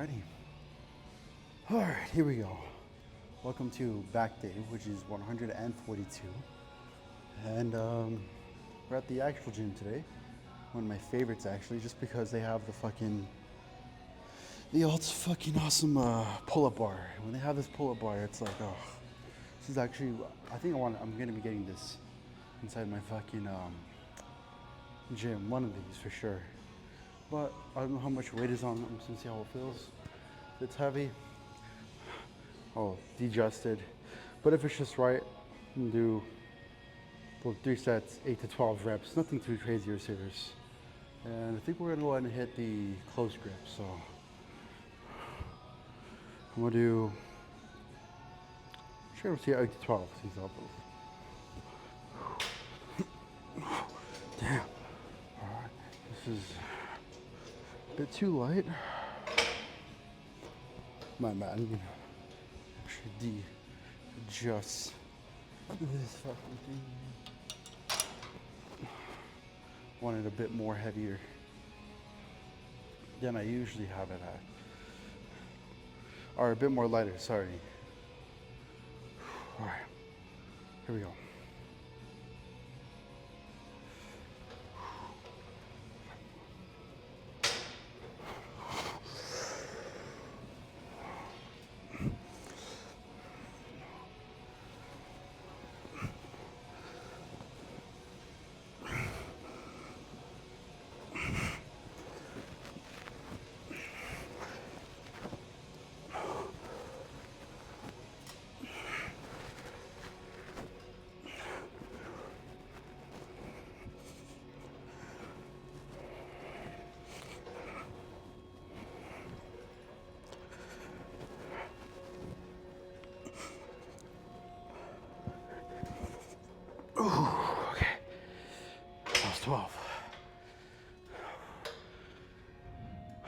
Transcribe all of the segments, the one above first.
Alrighty. Alright, here we go. Welcome to back day, which is 142. And we're at the actual gym today. One of my favorites actually, just because they have the fucking awesome pull-up bar. When they have this pull-up bar, it's like, oh, this is actually, I'm gonna be getting this inside my fucking gym, one of these for sure. But I don't know how much weight is on them. I'm just gonna see how it feels. If it's heavy, I'll de-adjust it. But if it's just right, I'm gonna do 3 sets, 8 to 12 reps. Nothing too crazy or serious. And I think we're gonna go ahead and hit the close grip. So I'm gonna do, sure, see 8 to 12. See how it goes. Damn. All right, this is a bit too light. My bad. I'm gonna actually de-adjust this fucking thing. Want it a bit more heavier than I usually have it at. Or a bit more lighter, sorry. All right, here we go. Ooh, okay. That was 12.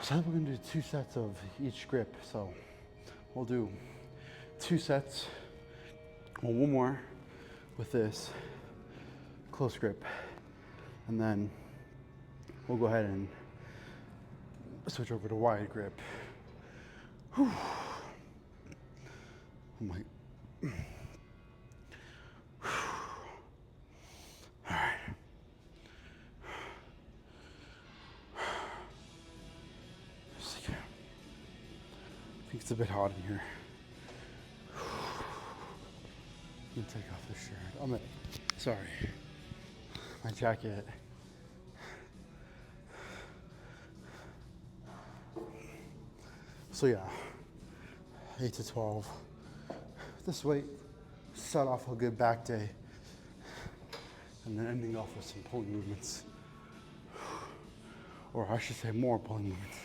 So we're gonna do 2 sets of each grip. So we'll do 2 sets, well, one more with this close grip. And then we'll go ahead and switch over to wide grip. Whew. Oh my. It's a bit hot in here. Let me take off this shirt. Sorry, my jacket. So yeah, 8 to 12. This weight set off a good back day, and then ending off with some pulling movements, or I should say more pulling movements.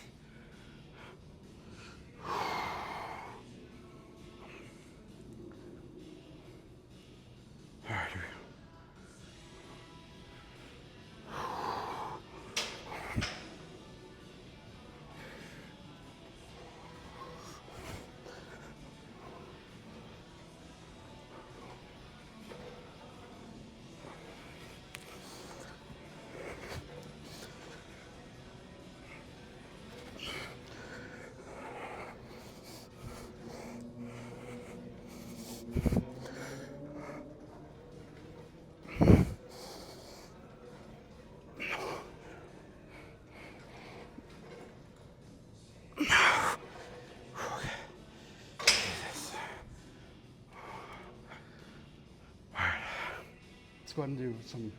Let's go ahead and do some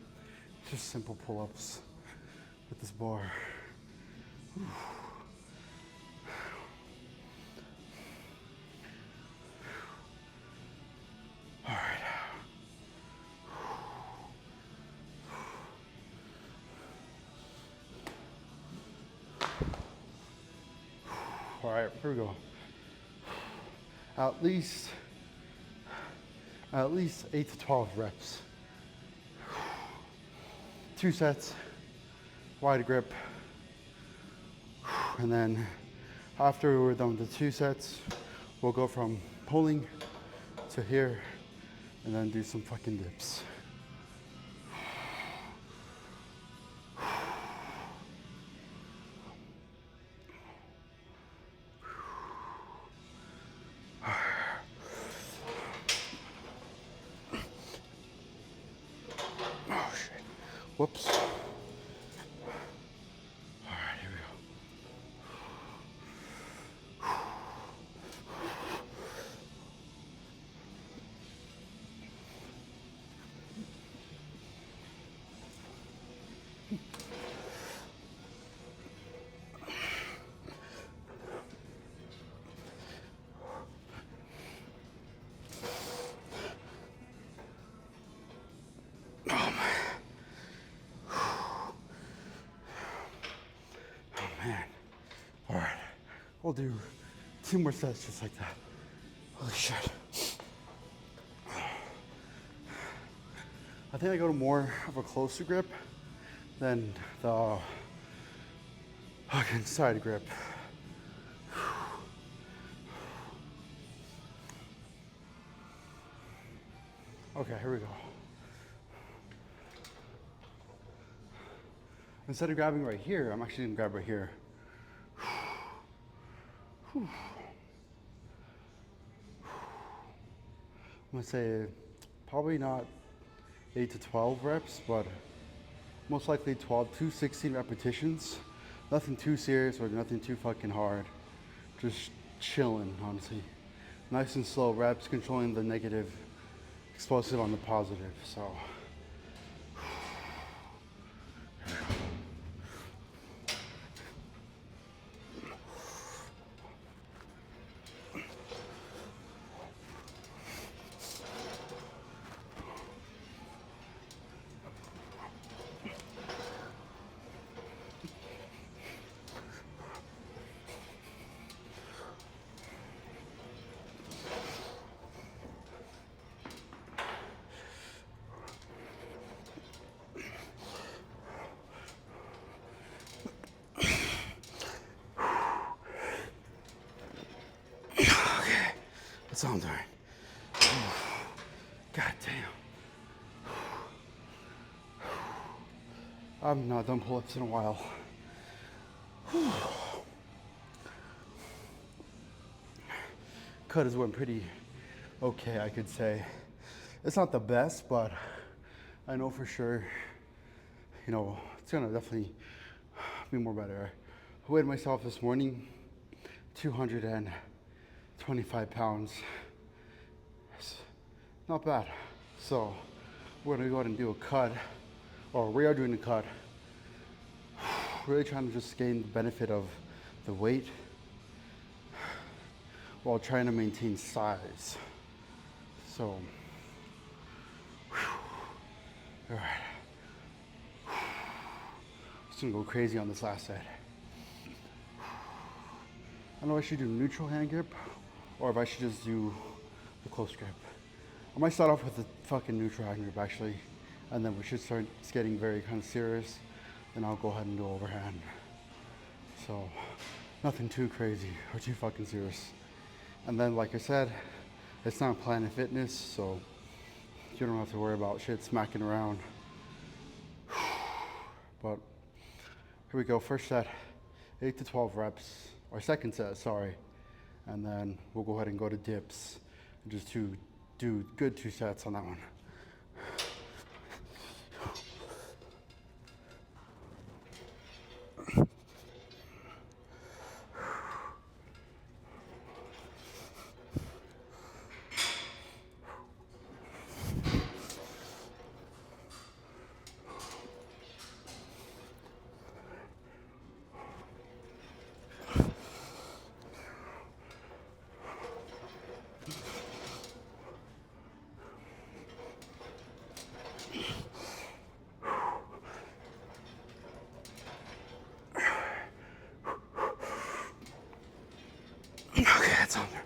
just simple pull-ups with this bar. Whew. All right. All right, here we go. At least 8 to 12 reps. 2 sets, wide grip, and then after we're done with the 2 sets, we'll go from pulling to here, and then do some fucking dips. Whoops. All right, here we go. Man. All right. We'll do 2 more sets just like that. Holy shit. I think I go to more of a closer grip than the fucking side grip. Okay, here we go. Instead of grabbing right here, I'm actually gonna grab right here. I'm gonna say probably not 8 to 12 reps, but most likely 12 to 16 repetitions. Nothing too serious or nothing too fucking hard. Just chilling, honestly. Nice and slow reps, controlling the negative, explosive on the positive. So. That's all I'm doing. God damn. I've not done pull-ups in a while. Cut has went pretty okay, I could say. It's not the best, but I know for sure, it's gonna definitely be more better. I weighed myself this morning, 225 pounds. It's not bad. So we're gonna go ahead and do a cut, or we are doing a cut. Really trying to just gain the benefit of the weight while trying to maintain size. So, all right. Just gonna go crazy on this last set. I know I should do neutral hand grip, or if I should just do the close grip. I might start off with the fucking neutral hand grip actually, and then we should start getting very kind of serious. Then I'll go ahead and do overhand. So, nothing too crazy or too fucking serious. And then, like I said, it's not Planet Fitness, so you don't have to worry about shit smacking around. But here we go, first set, 8 to 12 reps, or second set, sorry. And then we'll go ahead and go to dips, and just to do good 2 sets on that one. Okay, that's on there.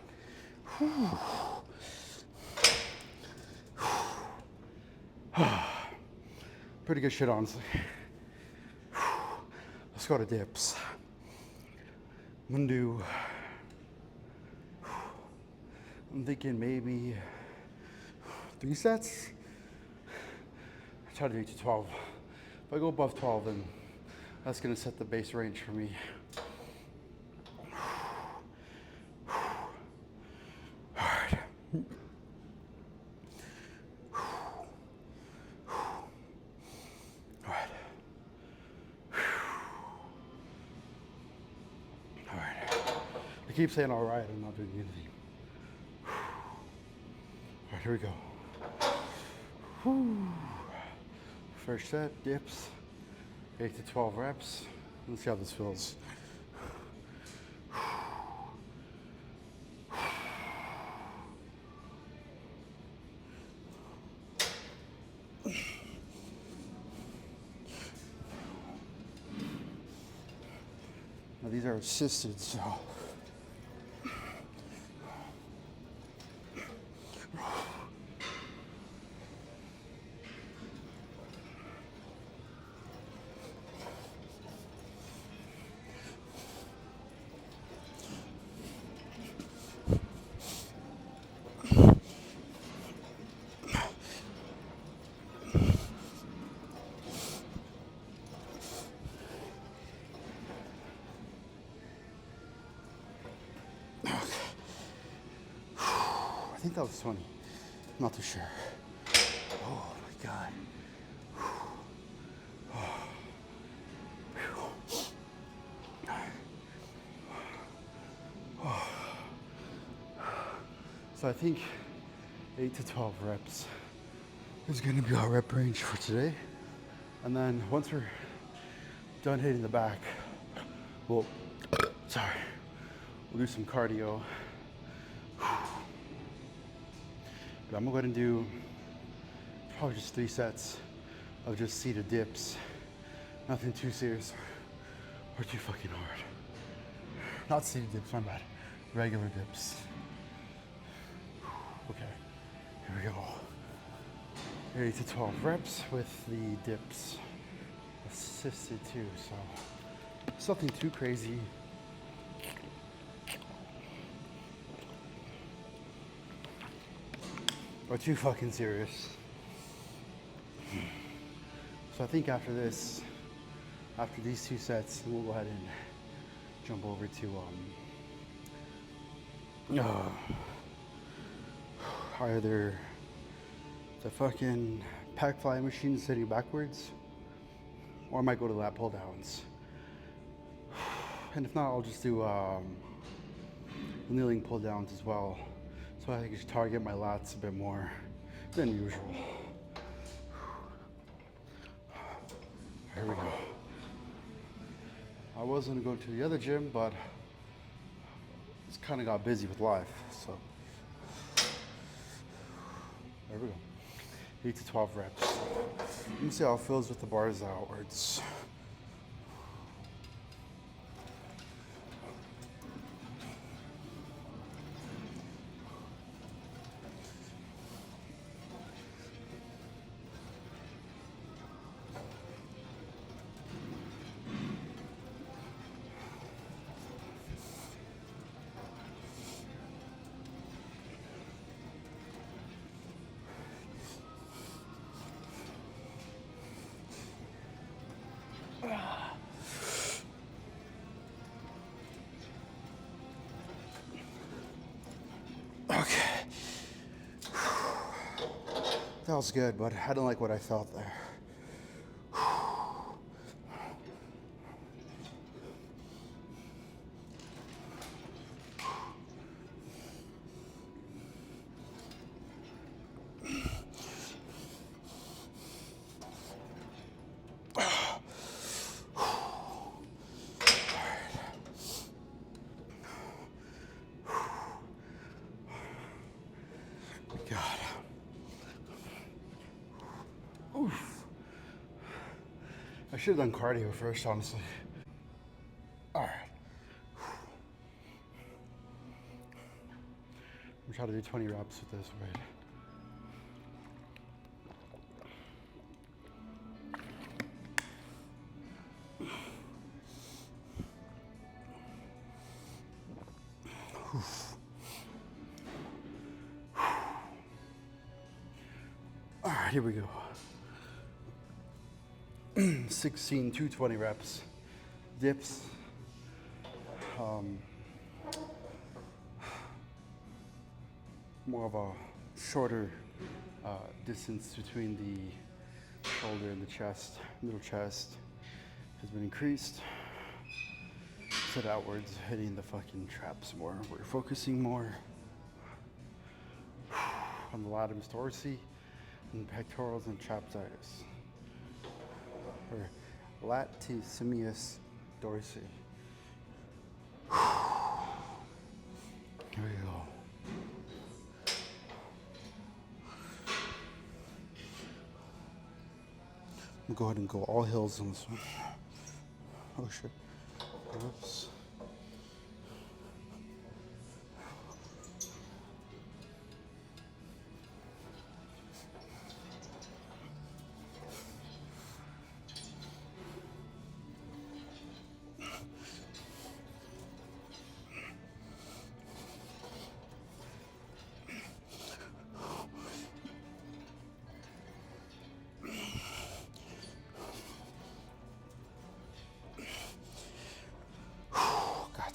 Pretty good shit, honestly. Let's go to dips. I'm thinking maybe 3 sets. I try to do 8 to 12. If I go above 12, then that's gonna set the base range for me. All right. keep saying all right, I'm not doing anything. All right, here we go. First set, dips, 8 to 12 reps. Let's see how this feels. Now these are assisted, so. I think that was 20. I'm not too sure. Oh my God. So I think 8 to 12 reps is gonna be our rep range for today. And then once we're done hitting the back, we'll do some cardio. But I'm gonna go ahead and do probably just 3 sets of just seated dips. Nothing too serious or too fucking hard. Not seated dips, my bad. Regular dips. Okay, here we go. 8 to 12 reps with the dips. Assisted too, so it's nothing too crazy. Or too fucking serious. So I think after this, after these 2 sets, we'll go ahead and jump over to either the fucking pack fly machine sitting backwards, or I might go to lat pull downs. And if not, I'll just do kneeling pull downs as well, so I can target my lats a bit more than usual. Here we go. I was gonna go to the other gym, but it's kind of got busy with life, so there we go. 8 to 12 reps. Let me see how it feels with the bars outwards. Okay. That was good, but I don't like what I felt there. God. Oof. I should have done cardio first, honestly. All right. I'm trying to do 20 reps with this weight. All right, here we go. 16 to 20 reps. Dips. More of a shorter distance between the shoulder and the chest. Middle chest has been increased. opposite outwards, hitting the fucking traps more. We're focusing more on the latissimus dorsi and pectorals and trapezius. Or latissimus dorsi. Here we go. I'm gonna go ahead and go all hills on this one. Oh shit. Oops.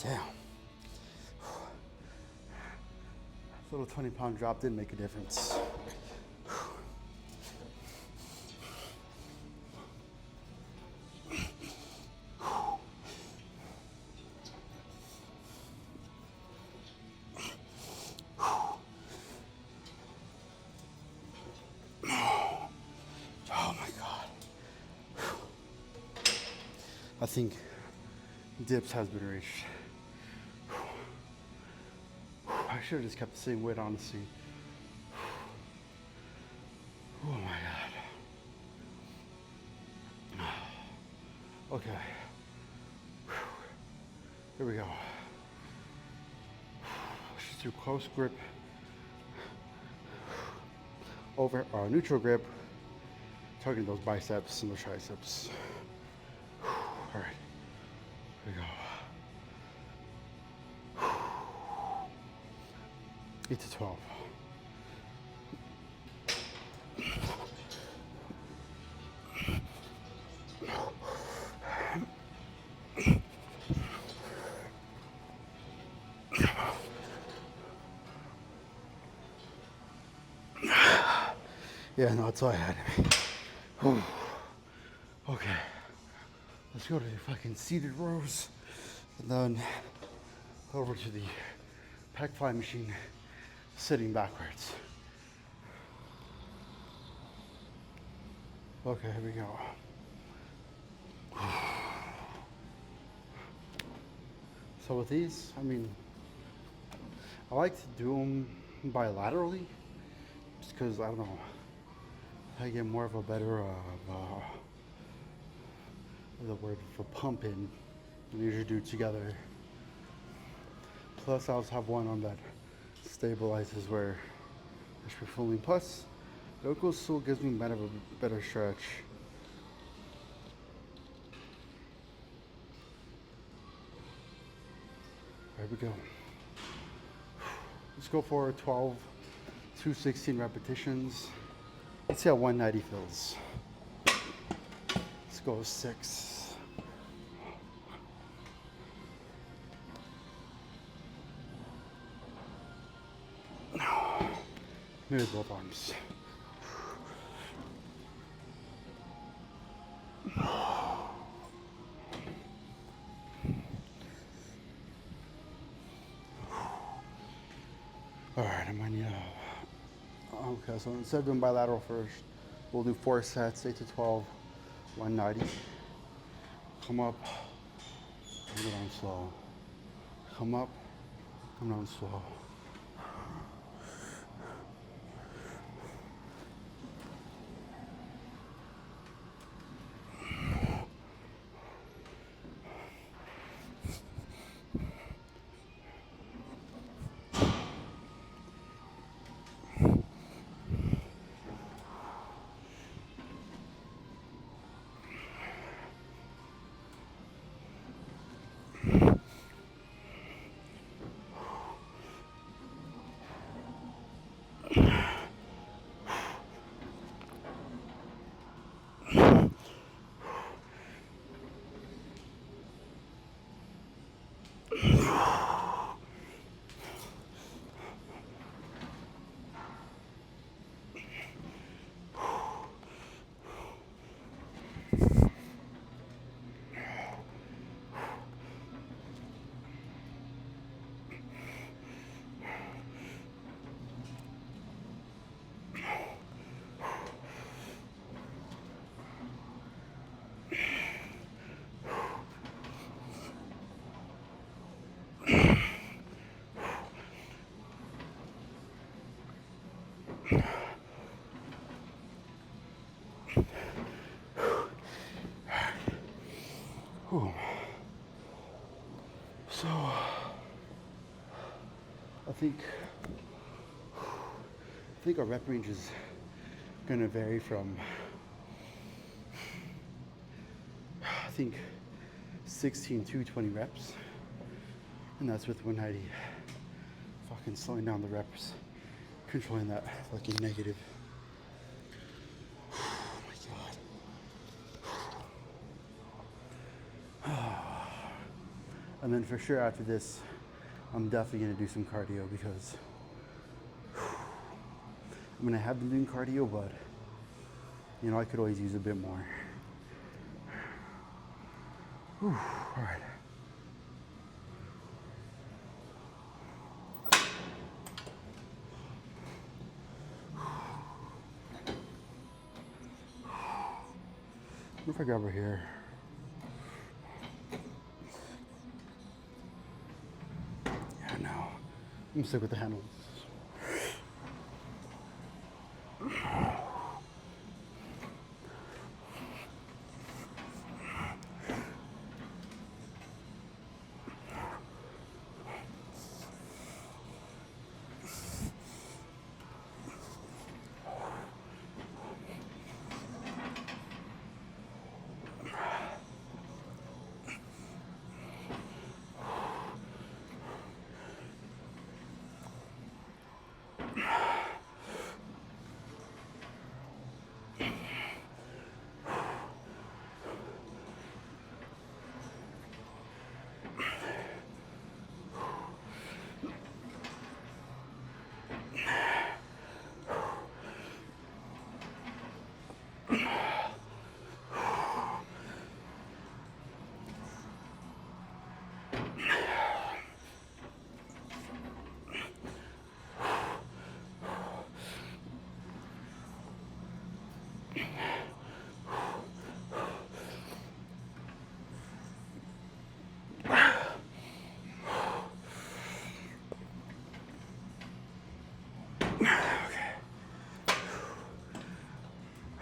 Damn. This little 20-pound drop did make a difference. Oh my God. I think dips has been reached. I should have just kept the same weight, honestly. Oh my God. Okay. Here we go. Just do close grip over our neutral grip, targeting those biceps and those triceps. All right. Here we go. 8 to 12. Yeah, no, that's all I had in me. Okay. Let's go to the fucking seated rows and then over to the pec fly machine sitting backwards. Okay, here we go. So with these, I mean, I like to do them bilaterally just because, I don't know, I get more of a better, the word for pumping than you usually do together. Plus I also have one on that stabilizes where it's fully. Plus, it also gives me better stretch. There we go. Let's go for 12 to 16 repetitions. Let's see how 190 feels. Let's go 6. Maybe both arms. All right, I might need okay, so instead of doing bilateral first, we'll do 4 sets, 8 to 12, 190. Come up, come down slow. Come up, come down slow. Whew. So I think our rep range is gonna vary from I think 16 to 20 reps, and that's with 190. Fucking slowing down the reps, controlling that fucking negative. Oh my god. And then for sure after this, I'm definitely gonna do some cardio because I mean I have been doing cardio, but you know I could always use a bit more. Whew. All right. What if I grab her here? Yeah, no. I'm gonna stick with the handles.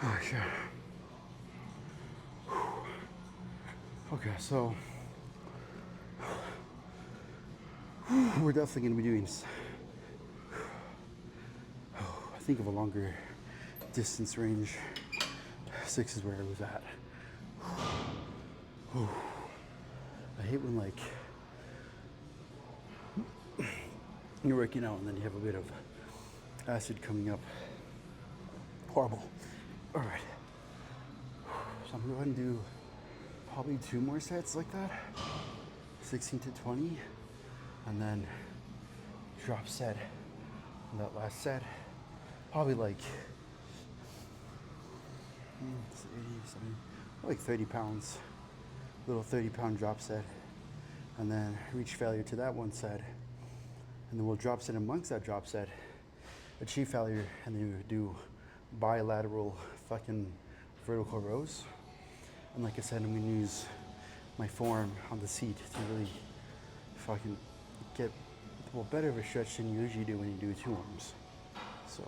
Oh, shit. Okay, so we're definitely going to be doing, I think, of a longer distance range. 6 is where I was at. I hate when, like, you're working out and then you have a bit of acid coming up. Horrible. All right. So I'm going to go ahead and do probably 2 more sets like that. 16 to 20. And then drop set on that last set. Probably like 30 pounds. Little 30-pound drop set. And then reach failure to that one set. And then we'll drop set amongst that drop set. Achieve failure, and then we do bilateral fucking vertical rows. And like I said, I'm gonna use my form on the seat to really fucking get better of a stretch than you usually do when you do 2 arms. So,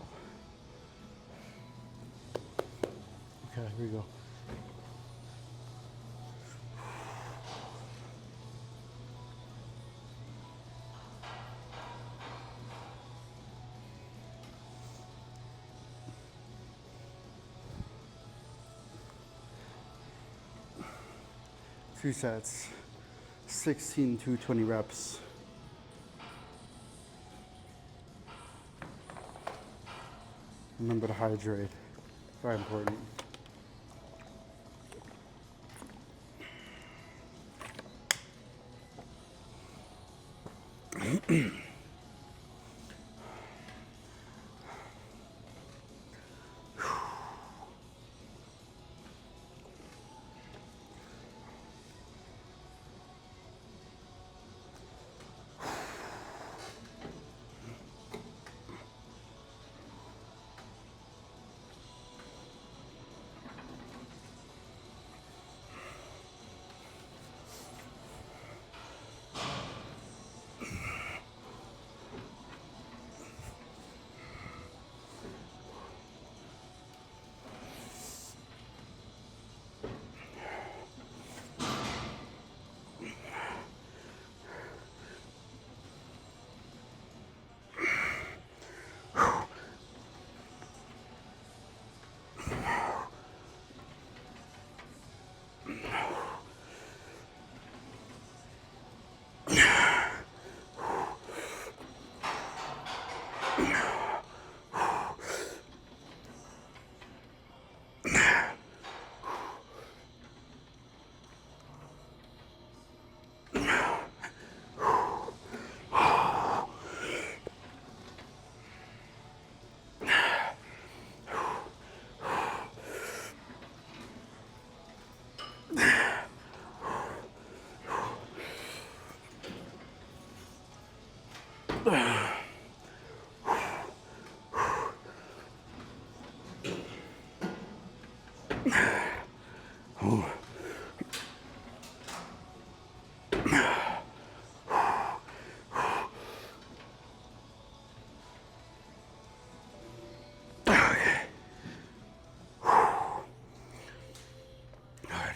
okay, here we go. Three sets, 16 to 20 reps. Remember to hydrate, very important.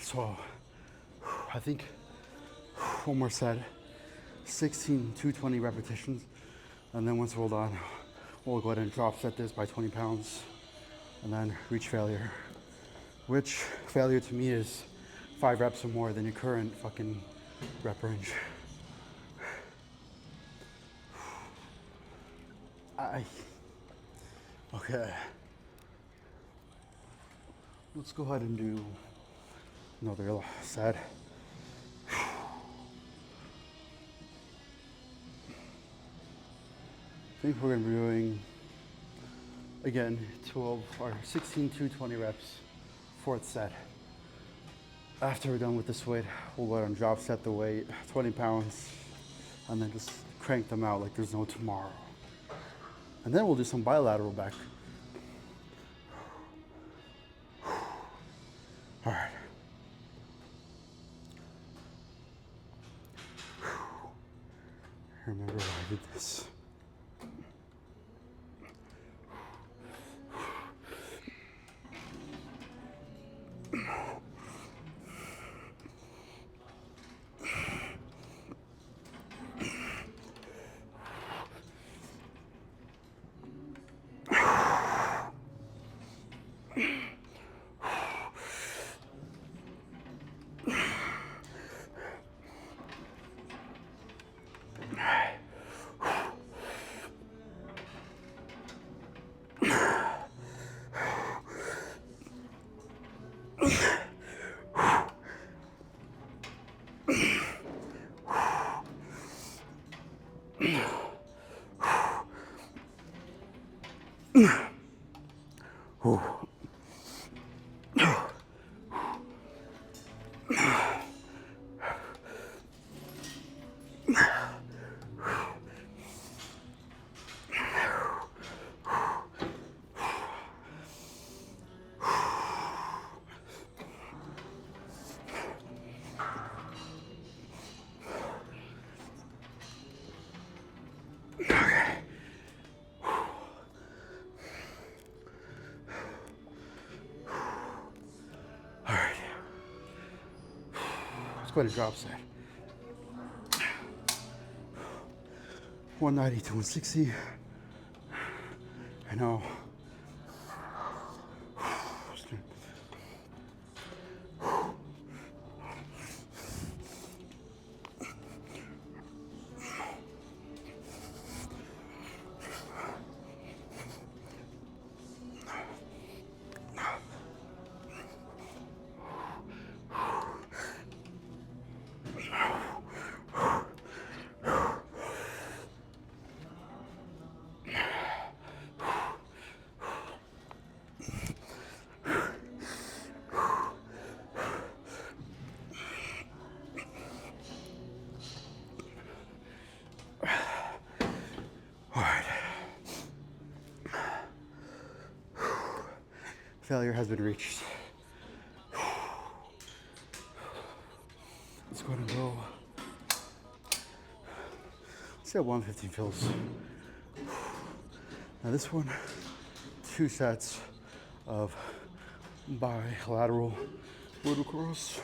So I think one more set, 16 220 repetitions, and then once we're done, we'll go ahead and drop set this by 20 pounds and then reach failure, which failure to me is 5 reps or more than your current fucking rep range. Okay. Let's go ahead and do another set. I think we're gonna be doing, again, 12 or 16 220 reps, 4th set. After we're done with this weight, we'll go ahead and drop set the weight, 20 pounds, and then just crank them out like there's no tomorrow. And then we'll do some bilateral back. All right. I remember why I did this. Go ahead and drop set. 190 to 160. I know. Failure has been reached. Let's go ahead and go. Let's see how 115 feels. Now this one, 2 sets of bilateral glute curls.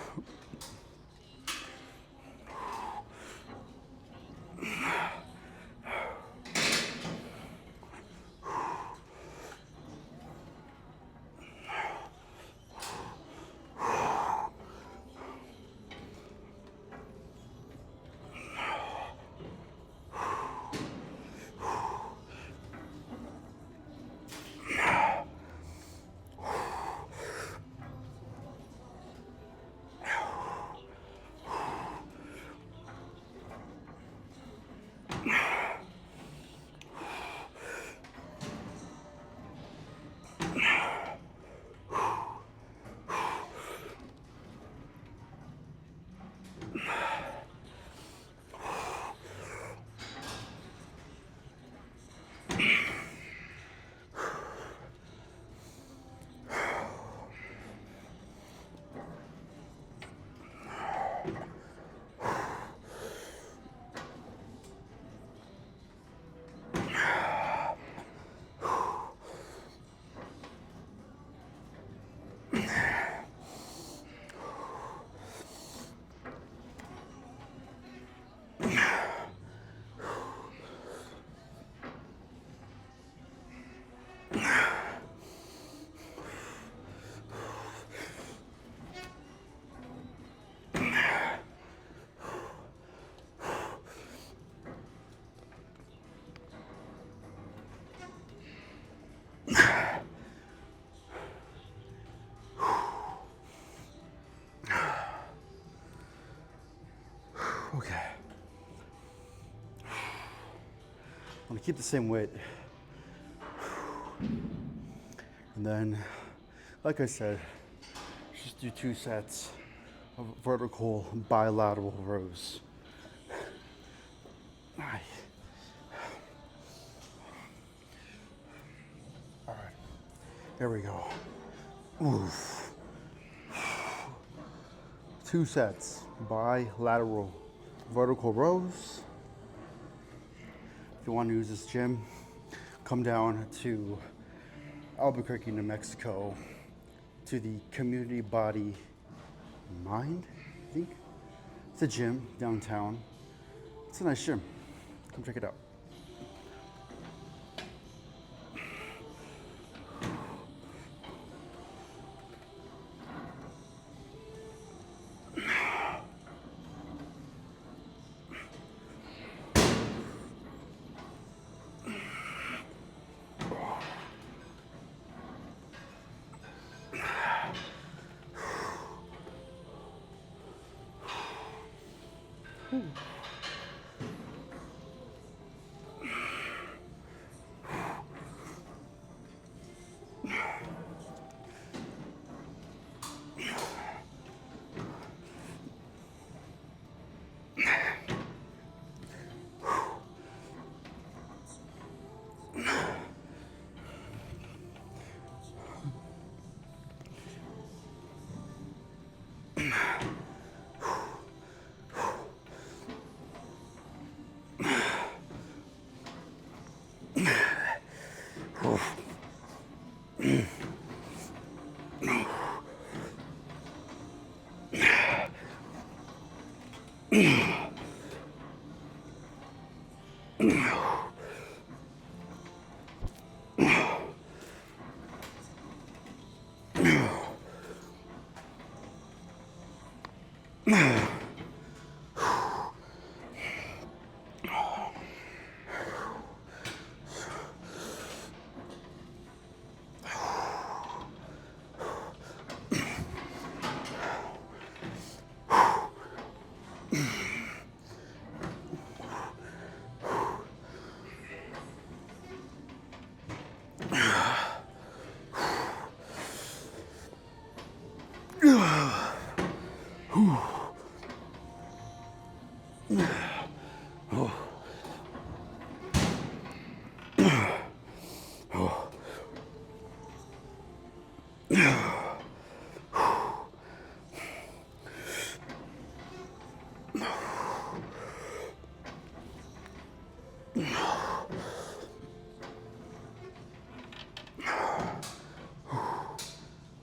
Okay. I'm gonna keep the same weight. And then, like I said, just do 2 sets of vertical bilateral rows. All right, here we go. Oof. 2 sets, bilateral vertical rows. If you want to use this gym, come down to Albuquerque, New Mexico, to the Community Body Mind, I think. It's a gym downtown. It's a nice gym. Come check it out.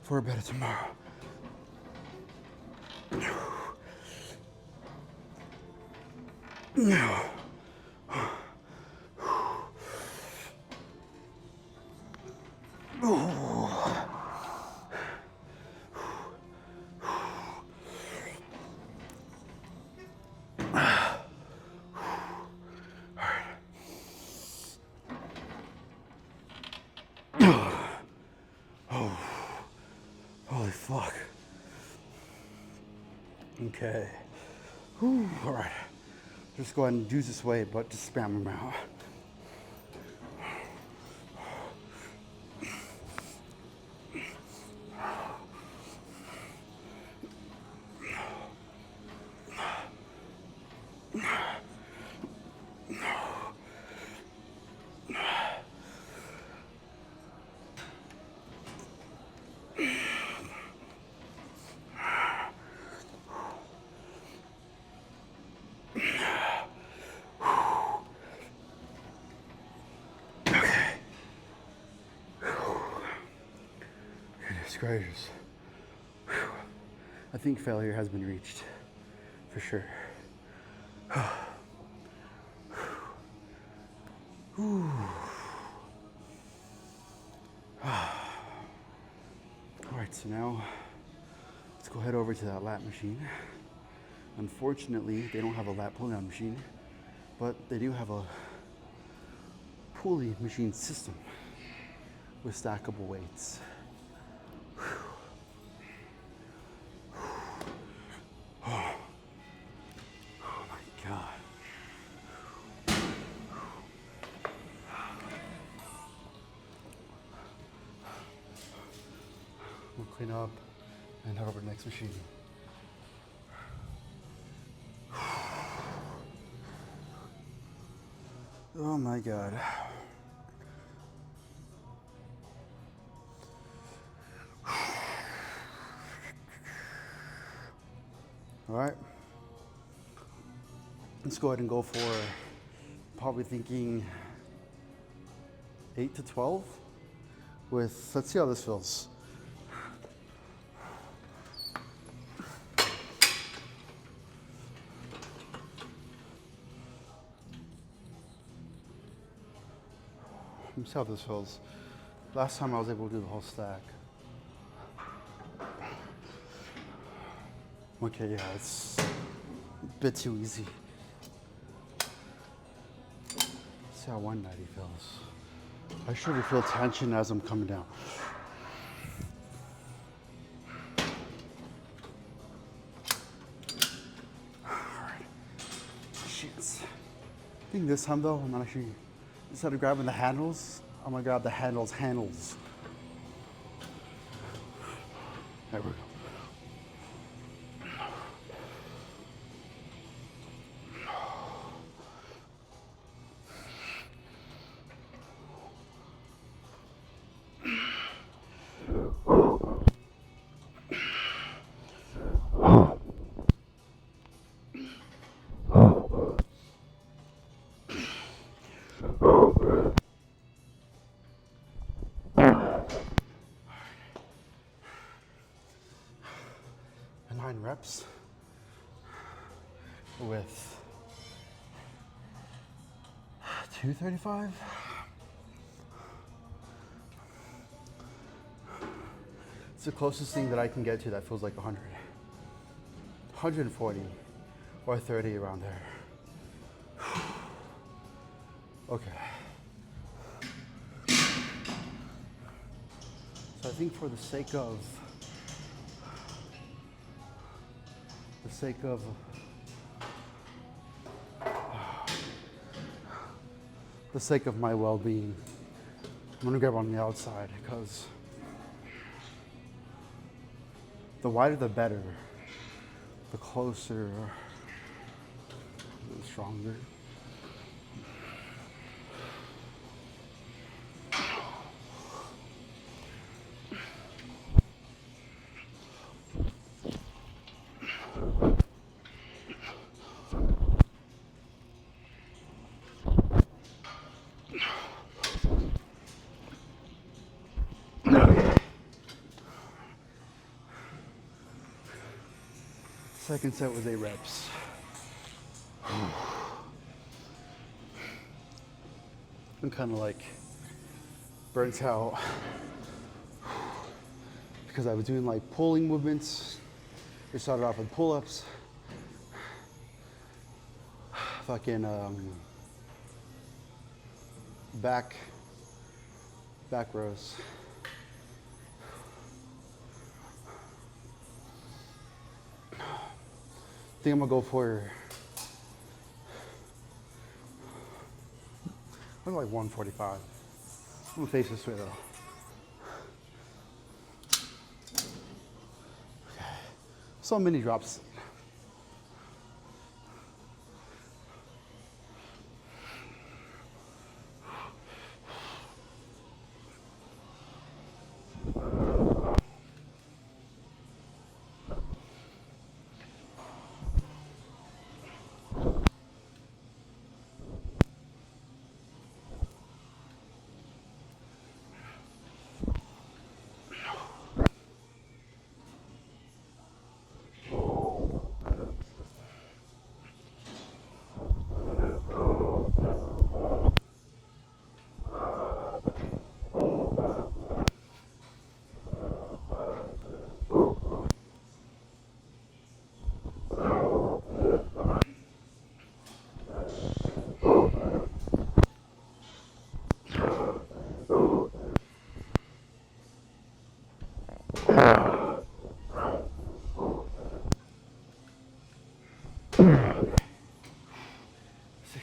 For a better tomorrow. Holy fuck. Okay. Whew. All right. Just go ahead and use this weight, but just spam them out. Goodness gracious. Whew. I think failure has been reached, for sure. All right, so now let's go head over to that lat machine. Unfortunately, they don't have a lat pull-down machine, but they do have a pulley machine system with stackable weights. Oh my God. We'll clean up and head over to the next machine. Oh my God. All right. Let's go ahead and go for probably thinking 8 to 12 with, let's see how this feels. Let me see how this feels. Last time I was able to do the whole stack. Okay, yeah, it's a bit too easy. Let's see how 190 feels. I should feel tension as I'm coming down. Alright. Shit. I think this time though, I'm not actually, instead of grabbing the handles, I'm gonna grab the handles. There we go. And 9 reps with 235. It's the closest thing that I can get to that feels like 100. 140 or 30 around there. Okay. So I think for the sake of my well-being, I'm gonna grab on the outside because the wider the better, the closer, the stronger. Second set was 8 reps. I'm kind of like burnt out because I was doing like pulling movements. We started off with pull-ups, fucking back rows. I think I'm gonna go for like 145. I'm gonna face this way though. Okay. So many drops.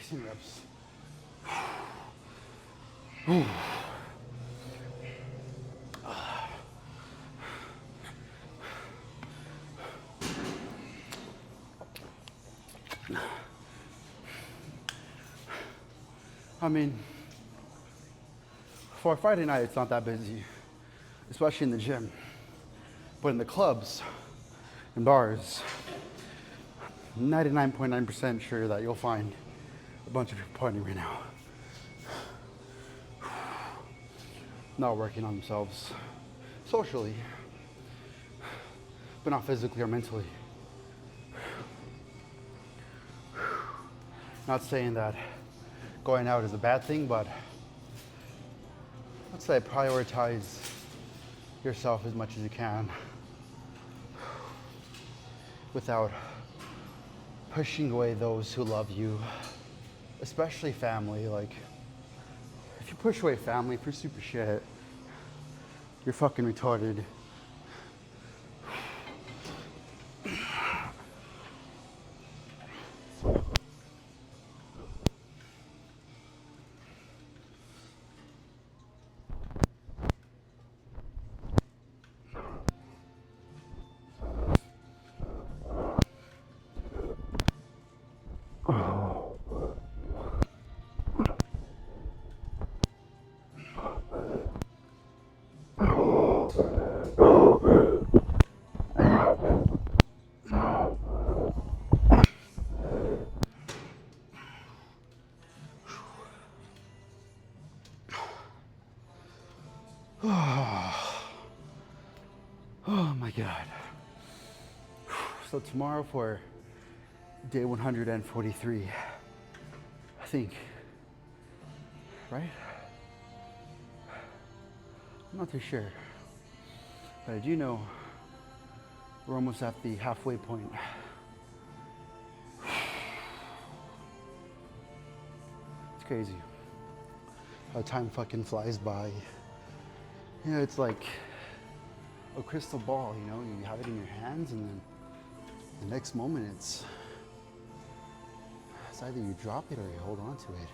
16 reps. I mean, for a Friday night, it's not that busy, especially in the gym. But in the clubs and bars, 99.9% sure that you'll find a bunch of people partying right now. Not working on themselves socially, but not physically or mentally. Not saying that going out is a bad thing, but let's say prioritize yourself as much as you can without pushing away those who love you, especially family. Like, if you push away family for super shit, you're fucking retarded. Oh my God. So tomorrow for day 143, I think, right? I'm not too sure, but I do know we're almost at the halfway point. It's crazy how time fucking flies by. You know, it's like a crystal ball, you know, you have it in your hands and then the next moment it's either you drop it or you hold on to it.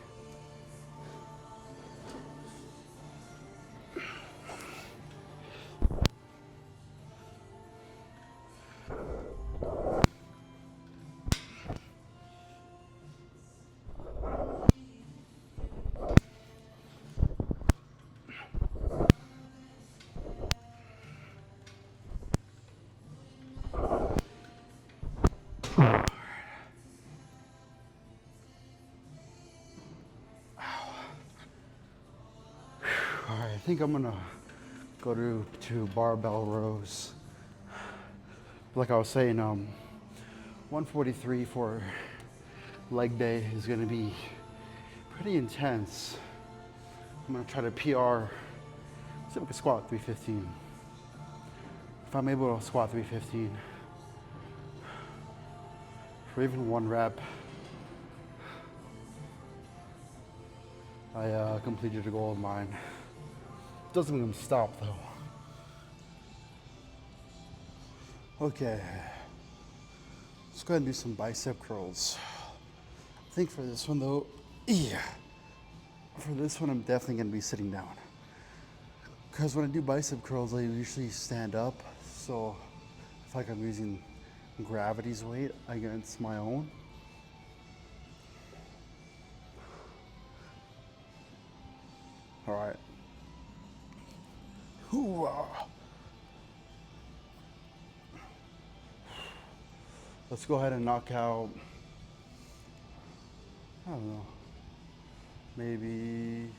All right, I think I'm gonna go to barbell rows. Like I was saying, 143 for leg day is gonna be pretty intense. I'm gonna try to PR, see if I can squat 315. If I'm able to squat 315 for even one rep, I completed a goal of mine. Doesn't mean I'm stop though. Okay, let's go ahead and do some bicep curls. I think for this one though, for this one I'm definitely gonna be sitting down. Because when I do bicep curls, I usually stand up, so I feel like I'm using gravity's weight against my own. All right. Hoorah. Let's go ahead and knock out, I don't know, maybe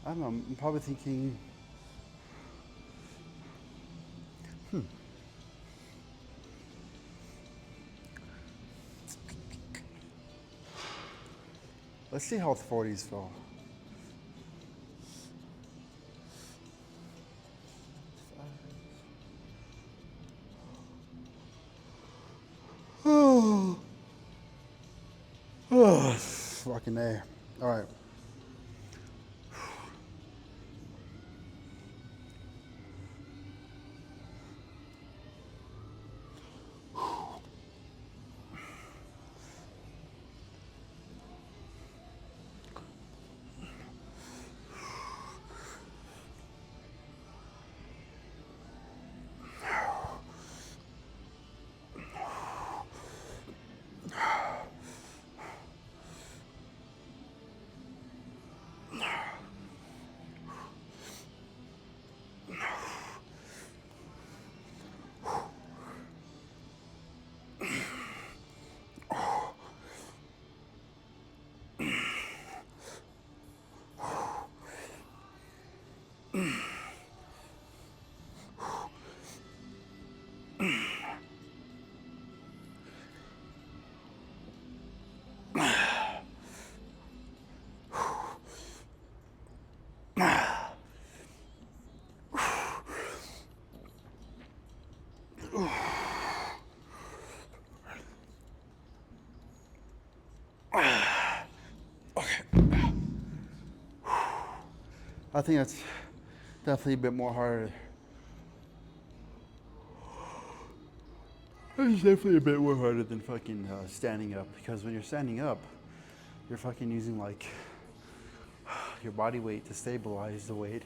I don't know, I'm probably thinking, let's see how the 40s feel. Oh, fucking A. All right. I think that's definitely a bit more harder. It's definitely a bit more harder than fucking standing up, because when you're standing up, you're fucking using like your body weight to stabilize the weight,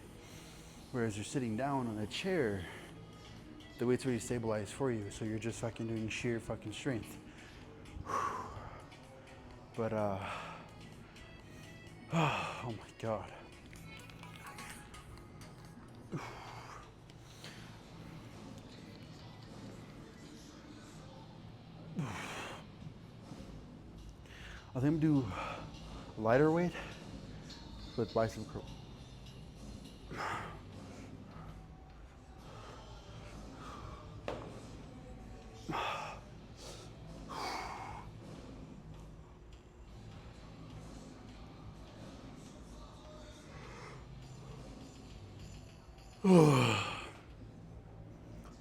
whereas you're sitting down on a chair, the weight's already stabilized for you, so you're just fucking doing sheer fucking strength. But oh my god. I think I'm gonna do lighter weight with bicep curl.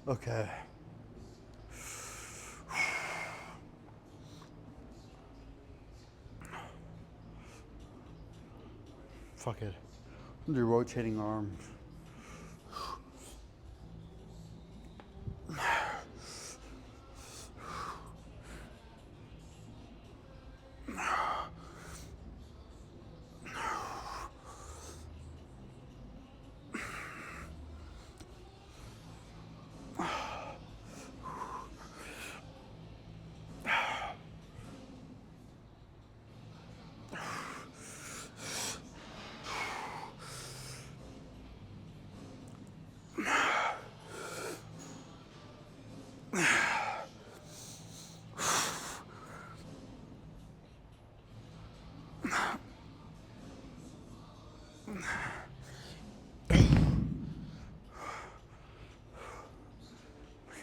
Okay. Fuck it. I'm gonna do rotating arms.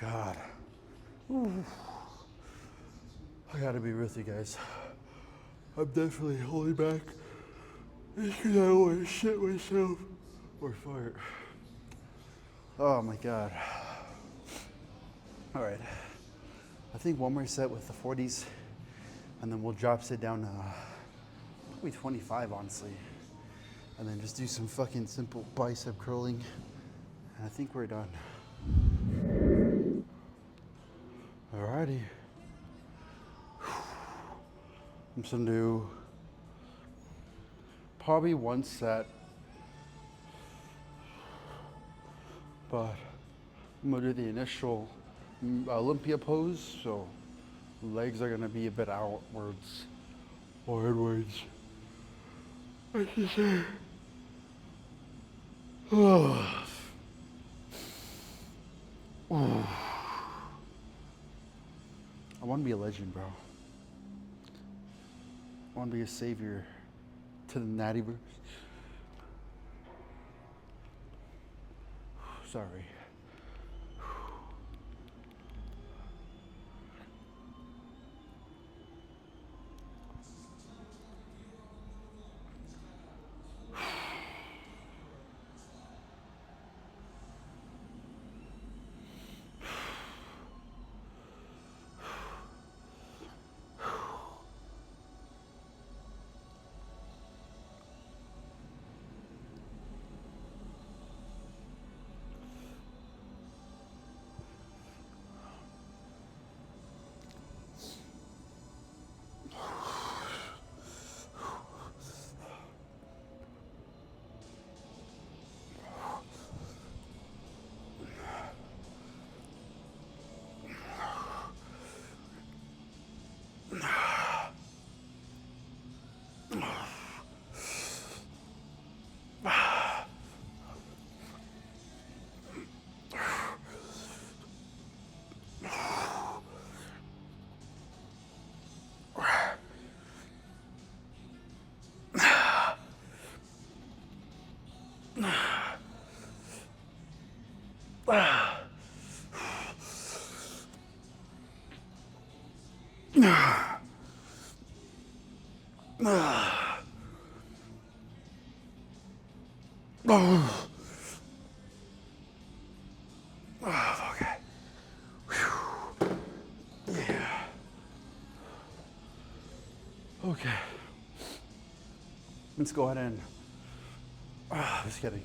God. Ooh. I gotta be with you guys. I'm definitely holding back because I don't want to shit myself or fart. Oh my god. All right. I think one more set with the 40s, and then we'll drop sit down probably 25, honestly. And then just do some fucking simple bicep curling. And I think we're done. Alrighty. I'm just gonna do probably one set, but I'm gonna do the initial Olympia pose, so legs are gonna be a bit outwards or inwards. I should say. Oh. I want to be a legend, bro. I want to be a savior to the nattyverse. Sorry. Okay. Yeah. Okay. Let's go ahead and. Just kidding.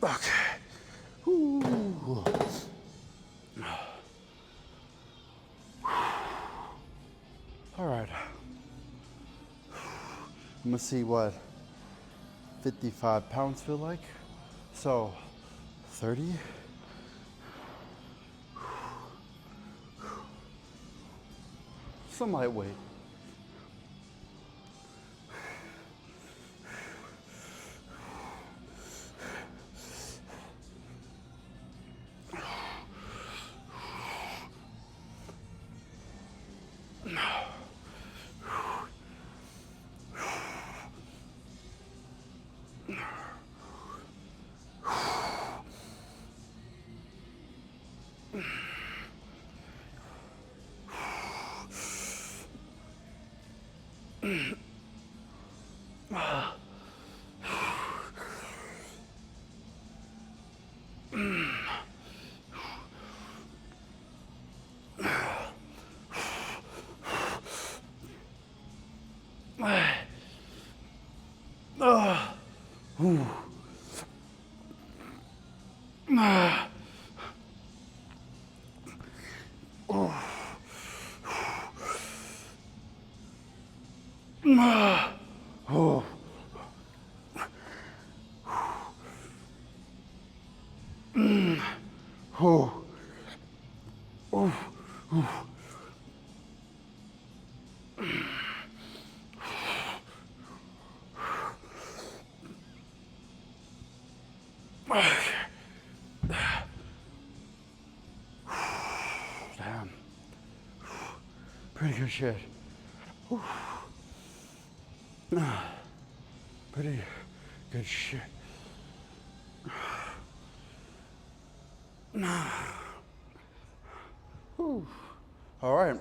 Okay. Ooh. All right. I'm gonna see what 55 pounds feel like. So 30. Some lightweight. Oh. Oh. Damn. Pretty good shit. Pretty good shit. All right.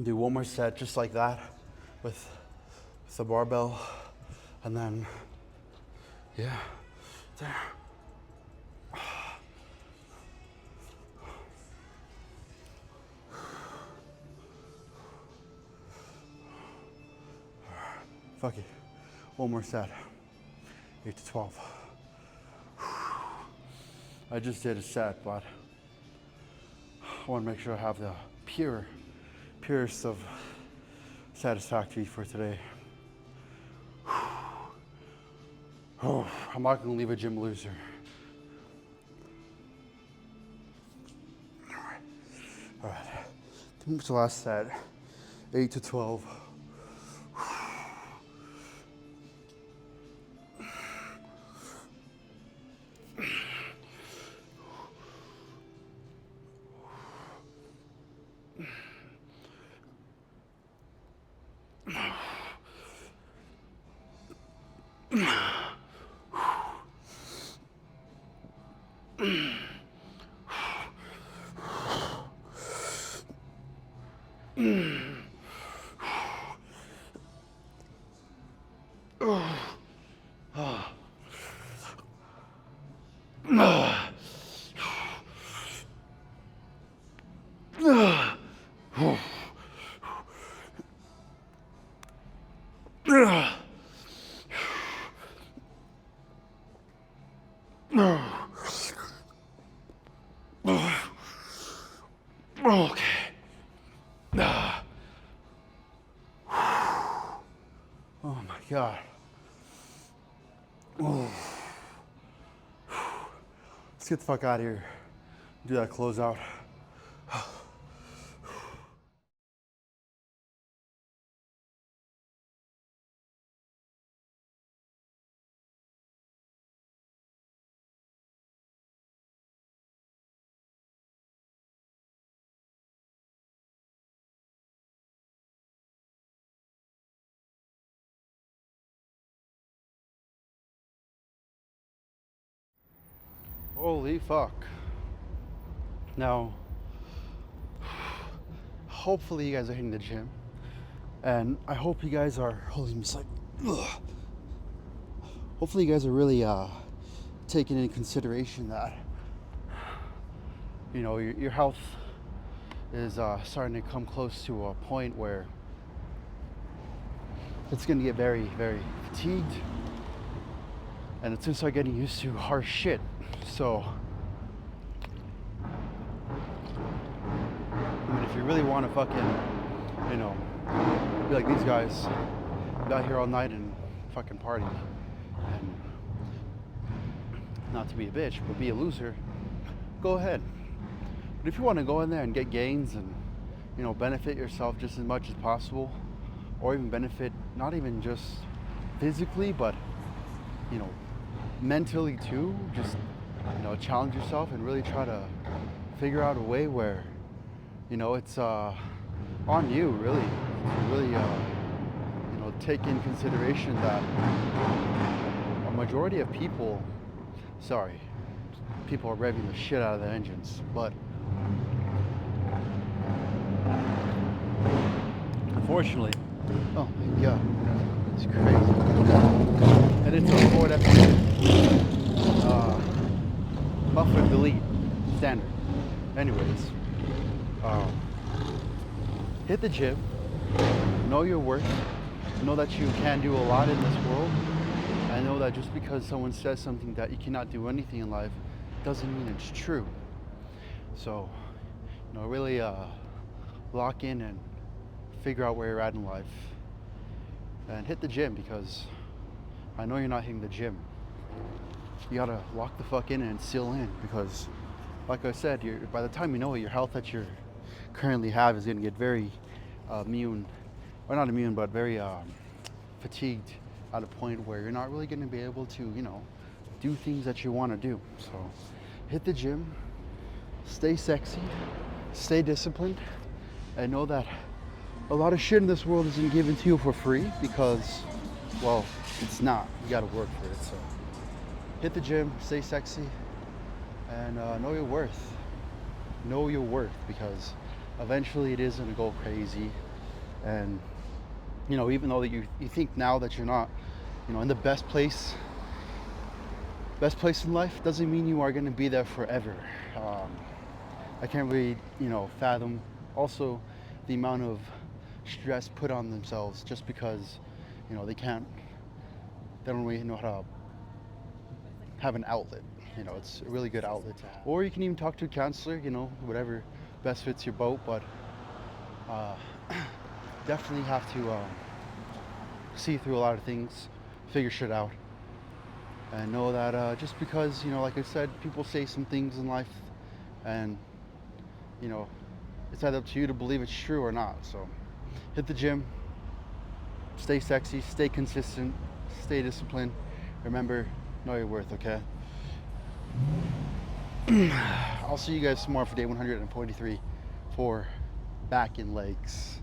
Do one more set just like that with the barbell, and then yeah, there. Fuck it. One more set. 8 to 12. I just did a set, but I want to make sure I have the purest of satisfactory for today. Oh, I'm not going to leave a gym loser. All right. Move to the last set. 8 to 12. Okay. Oh my God. Let's get the fuck out of here. Do that closeout. Holy fuck. Now, hopefully you guys are hitting the gym. And I hope you guys are, holy, I'm just like, ugh. Hopefully you guys are really taking into consideration that, you know, your health is starting to come close to a point where it's going to get very, very fatigued. And it's going to start getting used to harsh shit. So, I mean, if you really want to fucking, you know, be like these guys, be out here all night and fucking party, and not to be a bitch, but be a loser, go ahead. But if you want to go in there and get gains and, you know, benefit yourself just as much as possible, or even benefit not even just physically, but, you know, mentally too, just, you know, challenge yourself and really try to figure out a way where, you know, it's on you really to really, you know, take in consideration that a majority of people, people are revving the shit out of their engines, but unfortunately, oh my God, it's crazy. And it's a Ford F1 buffer delete standard. Anyways, hit the gym, know your worth, know that you can do a lot in this world, and know that just because someone says something that you cannot do anything in life doesn't mean it's true. So, you know, really lock in and figure out where you're at in life and hit the gym, because I know you're not hitting the gym. You gotta lock the fuck in and seal in, because like I said, by the time you know it, your health that you currently have is gonna get very immune, or not immune, but very fatigued at a point where you're not really gonna be able to, you know, do things that you wanna do. So hit the gym, stay sexy, stay disciplined, and know that a lot of shit in this world isn't given to you for free, because, well, it's not. You gotta work for it. So hit the gym, stay sexy, and know your worth. Know your worth, because eventually it is gonna go crazy. And, you know, even though that you think now that you're not, you know, in the best place in life, doesn't mean you are gonna be there forever. I can't really, you know, fathom also the amount of stress put on themselves just because, you know, they don't really know how to have an outlet. You know, it's a really good outlet to have. Or you can even talk to a counselor, you know, whatever best fits your boat, but definitely have to see through a lot of things, figure shit out, and know that just because, you know, like I said, people say some things in life, and, you know, it's either up to you to believe it's true or not. So hit the gym, stay sexy, stay consistent, stay disciplined. Remember, know your worth, okay? I'll see you guys tomorrow for day 143 for back and legs.